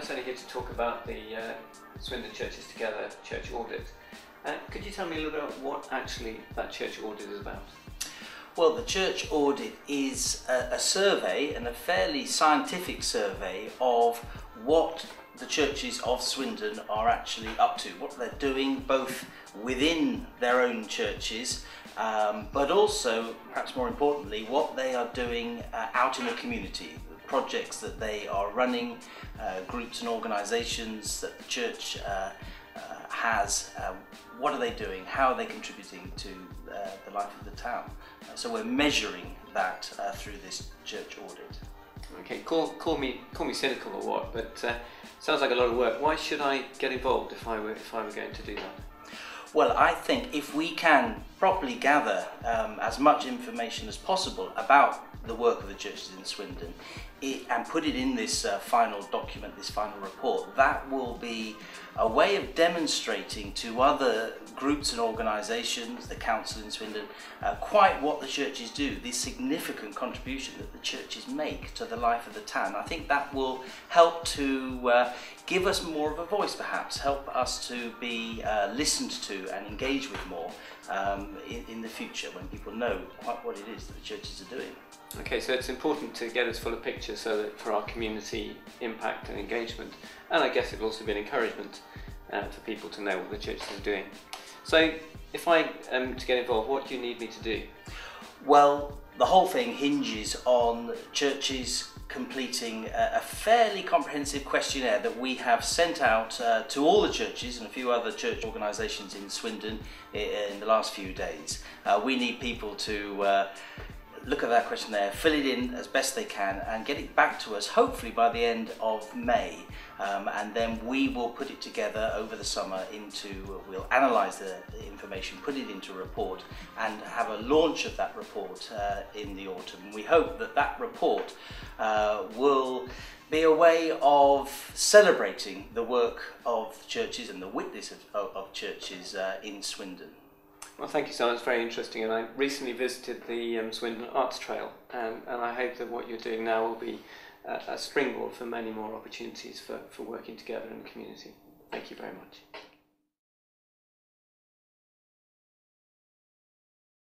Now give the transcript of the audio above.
certainly here to talk about the Swindon Churches Together Church Audit. Could you tell me a little bit about what actually that Church Audit is about? Well, the Church Audit is a survey, and a fairly scientific survey of what the churches of Swindon are actually up to, what they're doing both within their own churches, but also, perhaps more importantly, what they are doing out in the community, the projects that they are running, groups and organisations that the church has. What are they doing? How are they contributing to the life of the town? So we're measuring that through this church audit. Okay, call me cynical or what, but sounds like a lot of work. Why should I get involved if I were going to do that? Well, I think if we can properly gather as much information as possible about the work of the churches in Swindon and put it in this final document, this final report, that will be a way of demonstrating to other groups and organisations, the council in Swindon, quite what the churches do, the significant contribution that the churches make to the life of the town. I think that will help to give us more of a voice, perhaps, help us to be listened to and engaged with more in the future, when people know quite what it is that the churches are doing. Okay, so it's important to get us full of picture so that for our community impact and engagement, and I guess it'll also be an encouragement for people to know what the churches are doing. So if I am to get involved, what do you need me to do? Well, the whole thing hinges on churches completing a fairly comprehensive questionnaire that we have sent out to all the churches and a few other church organisations in Swindon in the last few days. We need people to look at that questionnaire, fill it in as best they can and get it back to us hopefully by the end of May, and then we will put it together over the summer we'll analyse the information, put it into a report and have a launch of that report in the autumn. We hope that that report will be a way of celebrating the work of churches and the witness of churches in Swindon. Well, thank you, Simon. It's very interesting, and I recently visited the Swindon Arts Trail, and I hope that what you're doing now will be a springboard for many more opportunities for working together in the community. Thank you very much.